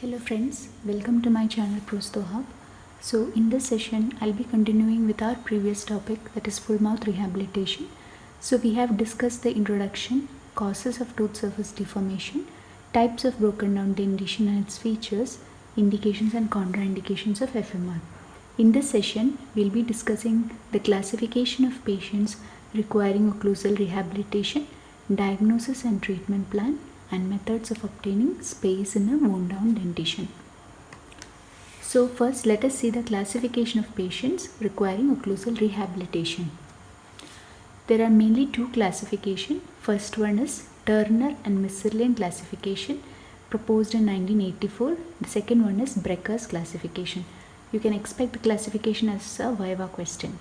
Hello friends, welcome to my channel Prosto Hub. So in this session I'll be continuing with our previous topic, that is full mouth rehabilitation. So we have discussed the introduction, causes of tooth surface deformation, types of broken down dentition and its features, indications and contraindications of FMR. In this session we'll be discussing the classification of patients requiring occlusal rehabilitation, diagnosis and treatment plan, and methods of obtaining space in a wound down dentition. So first let us see the classification of patients requiring occlusal rehabilitation. There are mainly two classifications. First one is Turner and Missirlian classification proposed in 1984. The second one is Brecker's classification. You can expect the classification as a viva question.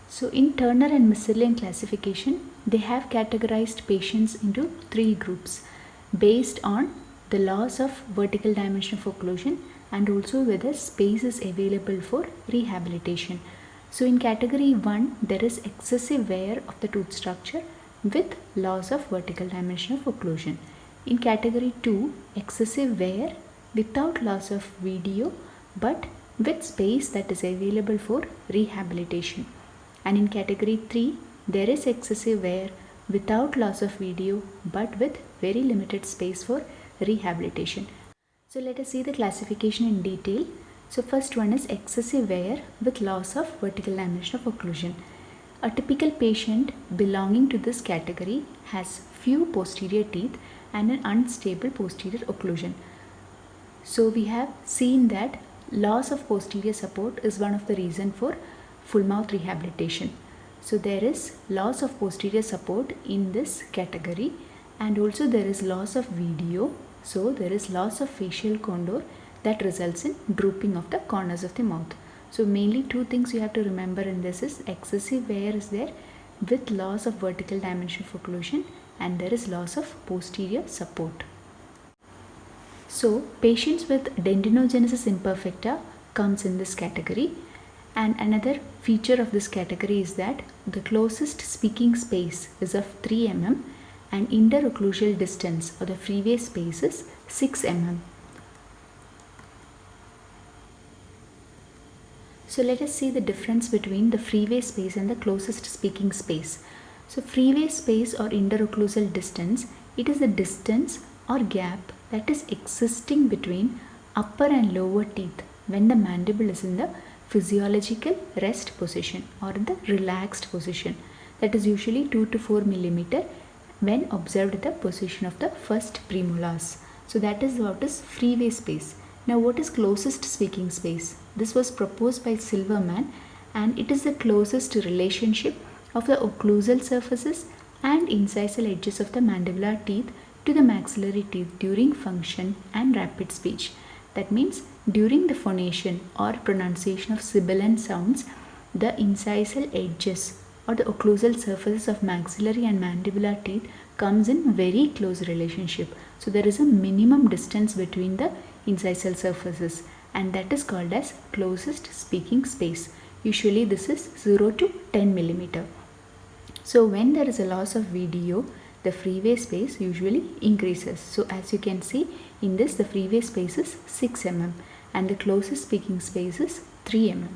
So in Turner and Missirlian classification, they have categorized patients into three groups based on the loss of vertical dimension of occlusion and also whether space is available for rehabilitation. So in category 1, there is excessive wear of the tooth structure with loss of vertical dimension of occlusion. In category 2, excessive wear without loss of video but with space that is available for rehabilitation. And in category 3, there is excessive wear without loss of video but with very limited space for rehabilitation. So let us see the classification in detail. So first one is excessive wear with loss of vertical dimension of occlusion. A typical patient belonging to this category has few posterior teeth and an unstable posterior occlusion. So we have seen that loss of posterior support is one of the reasons for full mouth rehabilitation. So there is loss of posterior support in this category, and also there is loss of video. So there is loss of facial contour that results in drooping of the corners of the mouth. So mainly two things you have to remember in this is excessive wear is there with loss of vertical dimension of occlusion, and there is loss of posterior support. So patients with dentinogenesis imperfecta comes in this category. And another feature of this category is that the closest speaking space is of 3 mm and interocclusal distance or the freeway space is 6 mm. So let us see the difference between the freeway space and the closest speaking space. So freeway space or interocclusal distance, it is the distance or gap that is existing between upper and lower teeth when the mandible is in the physiological rest position or the relaxed position, that is usually 2 to 4 mm when observed at the position of the first premolars. So that is what is freeway space. Now what is closest speaking space? This was proposed by Silverman, and it is the closest relationship of the occlusal surfaces and incisal edges of the mandibular teeth to the maxillary teeth during function and rapid speech. That means during the phonation or pronunciation of sibilant sounds, the incisal edges or the occlusal surfaces of maxillary and mandibular teeth comes in very close relationship. So there is a minimum distance between the incisal surfaces, and that is called as closest speaking space. Usually this is 0 to 10 mm. So when there is a loss of video, the freeway space usually increases. So as you can see in this, the freeway space is 6 mm and the closest speaking space is 3 mm.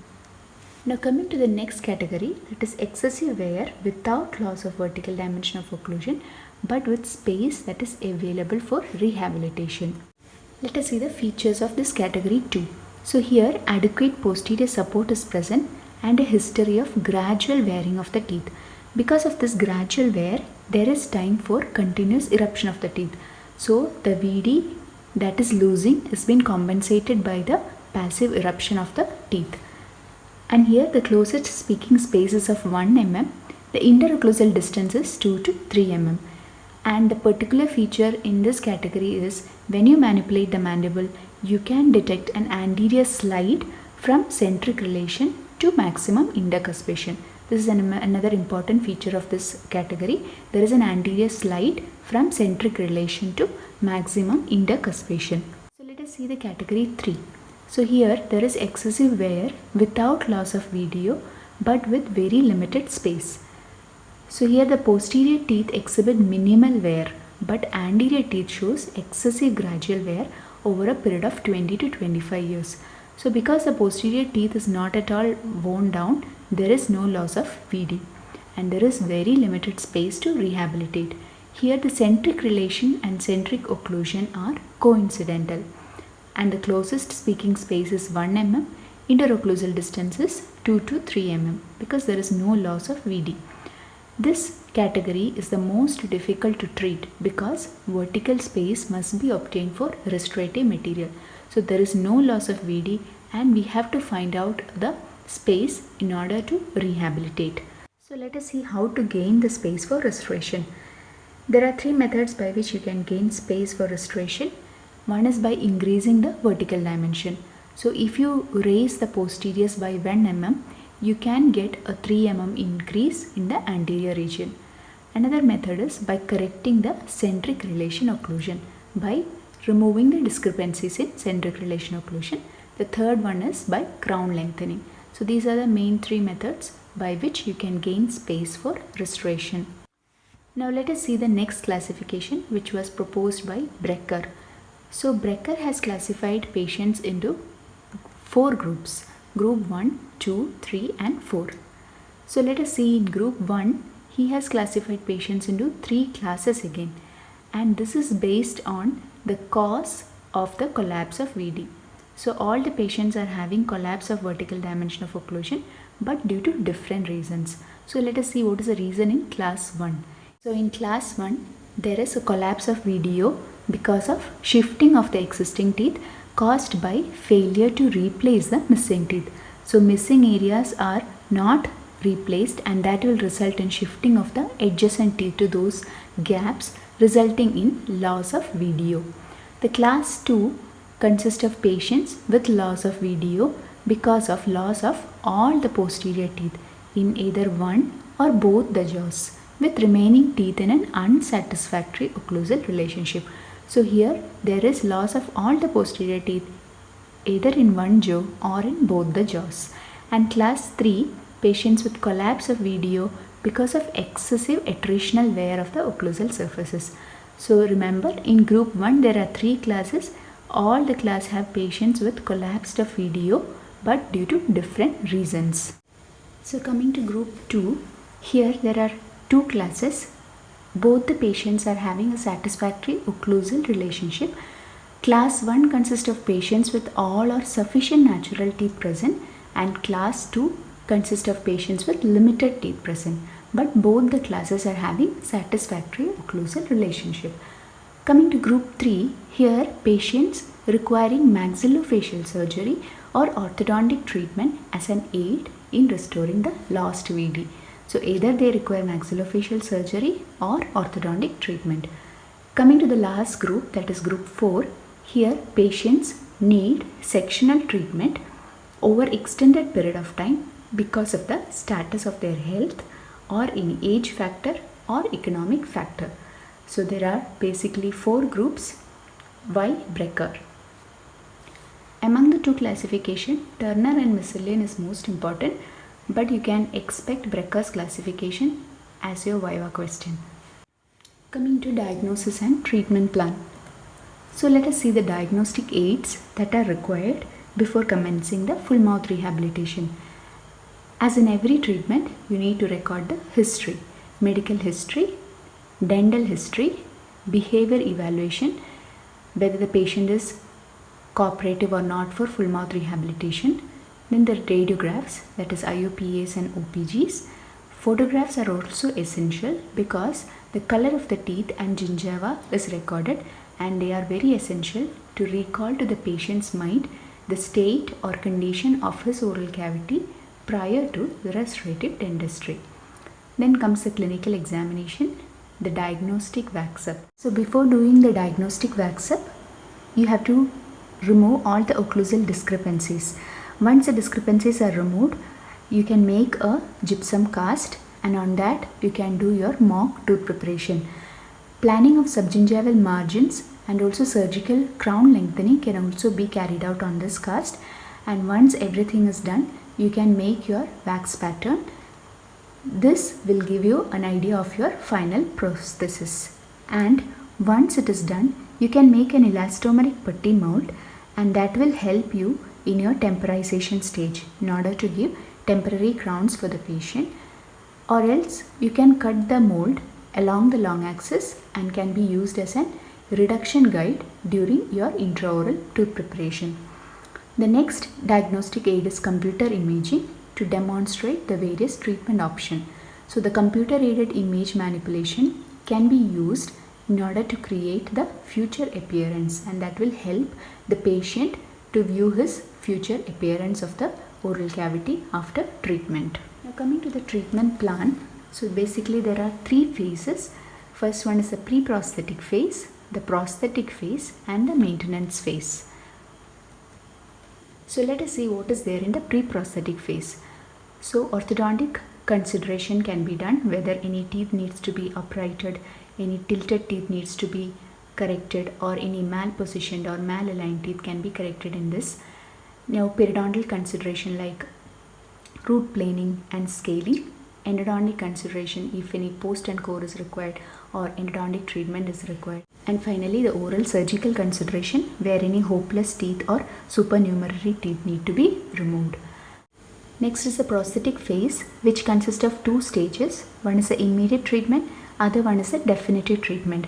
Now coming to the next category, that is excessive wear without loss of vertical dimension of occlusion but with space that is available for rehabilitation. Let us see the features of this category too. So here adequate posterior support is present and a history of gradual wearing of the teeth. Because of this gradual wear, there is time for continuous eruption of the teeth. So the VD that is losing has been compensated by the passive eruption of the teeth. And here the closest speaking space is of 1 mm. The interocclusal distance is 2 to 3 mm. And the particular feature in this category is when you manipulate the mandible, you can detect an anterior slide from centric relation to maximum intercuspation. This is another important feature of this category. There is an anterior slide from centric relation to maximum intercuspation. So let us see the category 3. So here there is excessive wear without loss of video but with very limited space. So here the posterior teeth exhibit minimal wear but anterior teeth shows excessive gradual wear over a period of 20 to 25 years. So because the posterior teeth is not at all worn down, there is no loss of VD and there is very limited space to rehabilitate. Here the centric relation and centric occlusion are coincidental and the closest speaking space is 1 mm, interocclusal distance is 2 to 3 mm because there is no loss of VD. This category is the most difficult to treat because vertical space must be obtained for restorative material. So there is no loss of VD and we have to find out the space in order to rehabilitate. So let us see how to gain the space for restoration. There are three methods by which you can gain space for restoration. One is by increasing the vertical dimension. So if you raise the posteriors by 1 mm, you can get a 3 mm increase in the anterior region. Another method is by correcting the centric relation occlusion by removing the discrepancies in centric relation occlusion. The third one is by crown lengthening. So these are the main three methods by which you can gain space for restoration. Now let us see the next classification, which was proposed by Brecker. So Brecker has classified patients into 4 groups: group 1, 2, 3 and 4. So let us see in group 1, he has classified patients into 3 classes again, and this is based on the cause of the collapse of VD. So all the patients are having collapse of vertical dimension of occlusion but due to different reasons. So let us see what is the reason in class 1. So in class 1, there is a collapse of VDO because of shifting of the existing teeth caused by failure to replace the missing teeth. So missing areas are not replaced and that will result in shifting of the adjacent teeth to those gaps, resulting in loss of VDO. The class 2 consists of patients with loss of VDO because of loss of all the posterior teeth in either one or both the jaws, with remaining teeth in an unsatisfactory occlusal relationship. So here there is loss of all the posterior teeth either in one jaw or in both the jaws. And class 3, patients with collapse of VDO because of excessive attritional wear of the occlusal surfaces. So remember, in group 1 there are 3 classes. All the classes have patients with collapsed of VDO but due to different reasons. So coming to group 2, here there are 2 classes. Both the patients are having a satisfactory occlusal relationship. Class 1 consists of patients with all or sufficient natural teeth present, and class 2 consists of patients with limited teeth present. But both the classes are having satisfactory occlusal relationship. Coming to group 3, here patients requiring maxillofacial surgery or orthodontic treatment as an aid in restoring the lost VD. So either they require maxillofacial surgery or orthodontic treatment. Coming to the last group, that is group 4, here patients need sectional treatment over extended period of time because of the status of their health or any age factor or economic factor. So there are basically 4 groups by Brecker. Among the 2 classification, Turner and Misselian is most important, but you can expect Brecker's classification as your Viva question. Coming to diagnosis and treatment plan. So let us see the diagnostic aids that are required before commencing the full mouth rehabilitation. As in every treatment, you need to record the history, medical history, dental history, behavior evaluation, whether the patient is cooperative or not for full mouth rehabilitation. Then the radiographs, that is IOPAs and OPGs. Photographs are also essential because the color of the teeth and gingiva is recorded, and they are very essential to recall to the patient's mind the state or condition of his oral cavity prior to the restorative dentistry. Then comes the clinical examination, the diagnostic wax-up. So before doing the diagnostic wax-up, you have to remove all the occlusal discrepancies. Once the discrepancies are removed, you can make a gypsum cast, and on that you can do your mock tooth preparation. Planning of subgingival margins and also surgical crown lengthening can also be carried out on this cast, and once everything is done, you can make your wax pattern. This will give you an idea of your final prosthesis, and once it is done, you can make an elastomeric putty mold, and that will help you in your temporization stage in order to give temporary crowns for the patient. Or else you can cut the mold along the long axis and can be used as an reduction guide during your intraoral tooth preparation. The next diagnostic aid is computer imaging to demonstrate the various treatment options. So the computer aided image manipulation can be used in order to create the future appearance, and that will help the patient to view his future appearance of the oral cavity after treatment. Now coming to the treatment plan, so basically there are three phases. First one is the pre-prosthetic phase, the prosthetic phase, and the maintenance phase. So let us see what is there in the pre-prosthetic phase. So orthodontic consideration can be done, whether any teeth needs to be uprighted, any tilted teeth needs to be corrected, or any malpositioned or malaligned teeth can be corrected in this. Now periodontal consideration like root planing and scaling, endodontic consideration if any post and core is required or endodontic treatment is required, and finally the oral surgical consideration where any hopeless teeth or supernumerary teeth need to be removed. Next is the prosthetic phase, which consists of two stages. One is the immediate treatment, other one is the definitive treatment.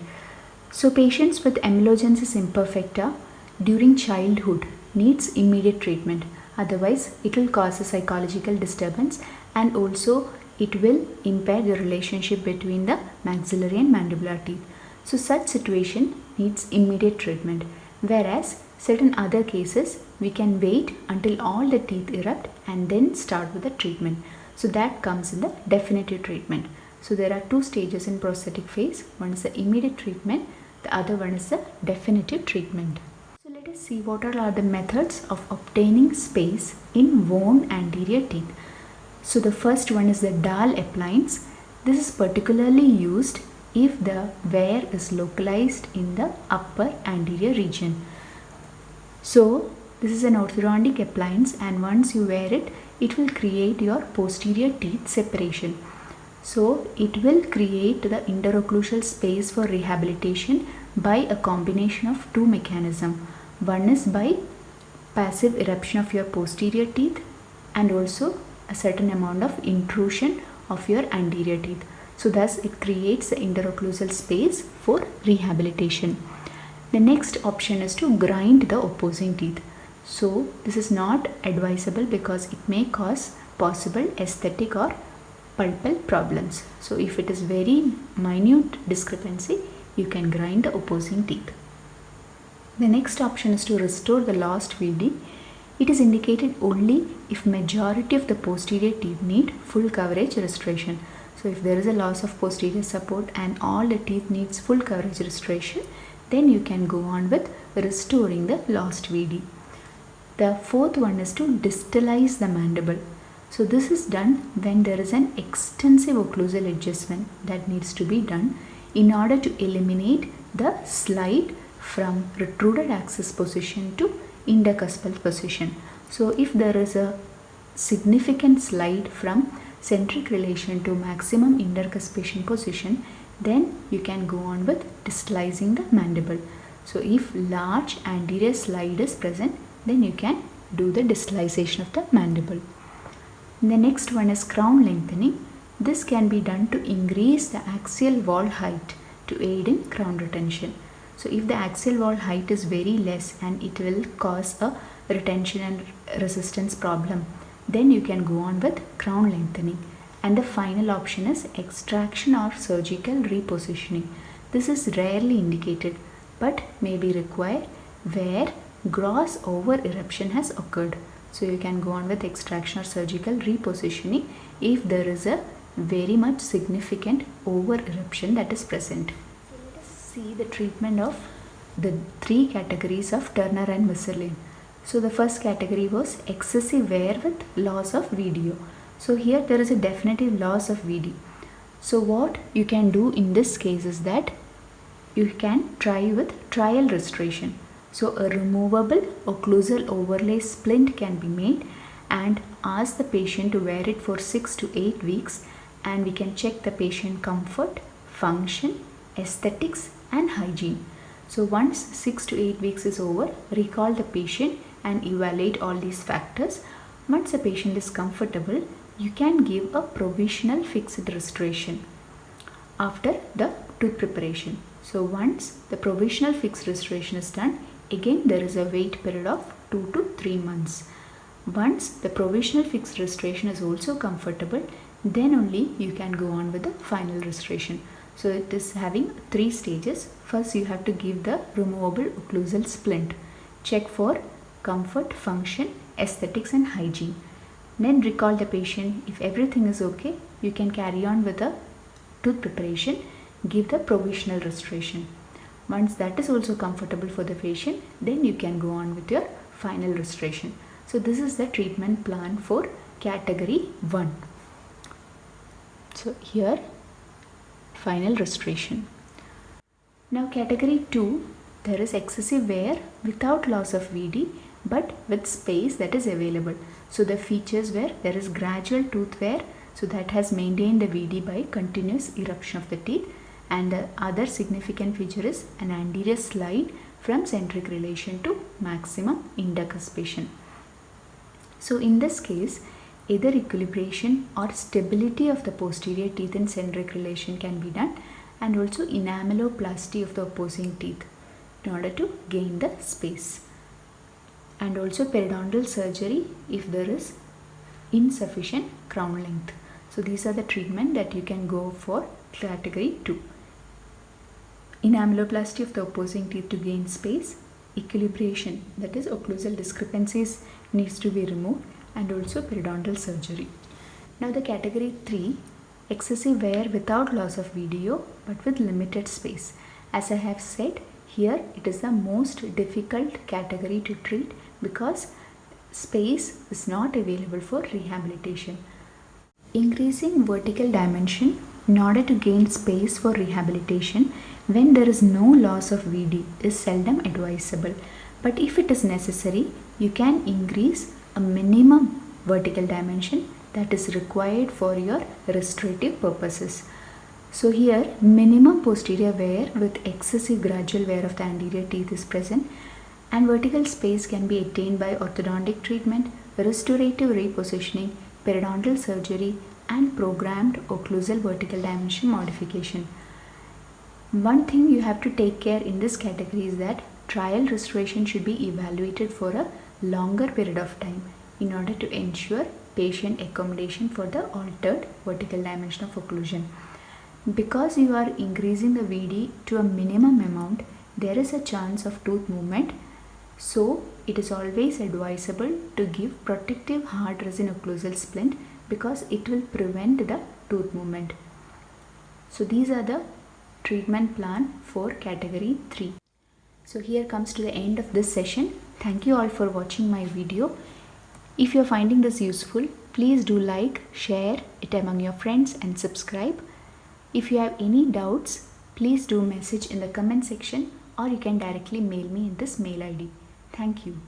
So patients with amelogenesis imperfecta during childhood needs immediate treatment, otherwise it will cause a psychological disturbance and also it will impair the relationship between the maxillary and mandibular teeth. So such situation needs immediate treatment, whereas certain other cases we can wait until all the teeth erupt and then start with the treatment. So that comes in the definitive treatment. So there are two stages in prosthetic phase. One is the immediate treatment, the other one is the definitive treatment. So let us see what are the methods of obtaining space in worn anterior teeth. So the first one is the Dahl appliance. This is particularly used if the wear is localized in the upper anterior region. So this is an orthodontic appliance, and once you wear it, it will create your posterior teeth separation. So it will create the interocclusal space for rehabilitation by a combination of two mechanisms. One is by passive eruption of your posterior teeth and also a certain amount of intrusion of your anterior teeth. So thus it creates the interocclusal space for rehabilitation. The next option is to grind the opposing teeth. So this is not advisable because it may cause possible aesthetic or pulpal problems. So if it is very minute discrepancy, you can grind the opposing teeth. The next option is to restore the lost VD. It is indicated only if majority of the posterior teeth need full coverage restoration. So if there is a loss of posterior support and all the teeth needs full coverage restoration, then you can go on with restoring the lost VD. The fourth one is to distalize the mandible. So this is done when there is an extensive occlusal adjustment that needs to be done in order to eliminate the slide from retruded axis position to intercuspal position. So if there is a significant slide from centric relation to maximum intercuspation position, then you can go on with distalizing the mandible. So if large anterior slide is present, then you can do the distalization of the mandible. The next one is crown lengthening. This can be done to increase the axial wall height to aid in crown retention. So if the axial wall height is very less and it will cause a retention and resistance problem, then you can go on with crown lengthening. And the final option is extraction or surgical repositioning. This is rarely indicated but may be required where gross over eruption has occurred. So you can go on with extraction or surgical repositioning if there is a very much significant over eruption that is present. So let us see the treatment of the three categories of Turner and Misserlin. So the first category was excessive wear with loss of VDO. So here there is a definitive loss of VD. So what you can do in this case is that you can try with trial restoration. So a removable occlusal overlay splint can be made and ask the patient to wear it for 6 to 8 weeks, and we can check the patient comfort, function, aesthetics and hygiene. So once 6 to 8 weeks is over, recall the patient and evaluate all these factors. Once the patient is comfortable, you can give a provisional fixed restoration after the tooth preparation. So once the provisional fixed restoration is done, again there is a wait period of 2 to 3 months. Once the provisional fixed restoration is also comfortable, then only you can go on with the final restoration. So it is having 3 stages. First you have to give the removable occlusal splint. Check for comfort, function, aesthetics and hygiene. Then recall the patient. If everything is okay, you can carry on with the tooth preparation, give the provisional restoration. Once that is also comfortable for the patient, then you can go on with your final restoration. So this is the treatment plan for category 1. So here, final restoration. Now category 2, there is excessive wear without loss of VD but with space that is available. So the features where there is gradual tooth wear, so that has maintained the VD by continuous eruption of the teeth, and the other significant feature is an anterior slide from centric relation to maximum intercuspation. So in this case, either equilibration or stability of the posterior teeth in centric relation can be done, and also enameloplasty of the opposing teeth in order to gain the space, and also periodontal surgery if there is insufficient crown length. So these are the treatment that you can go for category 2. Enameloplasty of the opposing teeth to gain space, equilibration, that is occlusal discrepancies needs to be removed, and also periodontal surgery. Now the category 3, excessive wear without loss of VDO but with limited space. As I have said, here it is the most difficult category to treat because space is not available for rehabilitation. Increasing vertical dimension in order to gain space for rehabilitation when there is no loss of VD is seldom advisable, but if it is necessary, you can increase a minimum vertical dimension that is required for your restorative purposes. So here minimum posterior wear with excessive gradual wear of the anterior teeth is present, and vertical space can be attained by orthodontic treatment, restorative repositioning, periodontal surgery and programmed occlusal vertical dimension modification. One thing you have to take care in this category is that trial restoration should be evaluated for a longer period of time in order to ensure patient accommodation for the altered vertical dimension of occlusion. Because you are increasing the VD to a minimum amount, there is a chance of tooth movement. So it is always advisable to give protective hard resin occlusal splint because it will prevent the tooth movement. So these are the treatment plan for category 3. So here comes to the end of this session. Thank you all for watching my video. If you are finding this useful, please do like, share it among your friends and subscribe. If you have any doubts, please do message in the comment section or you can directly mail me in this mail ID. Thank you.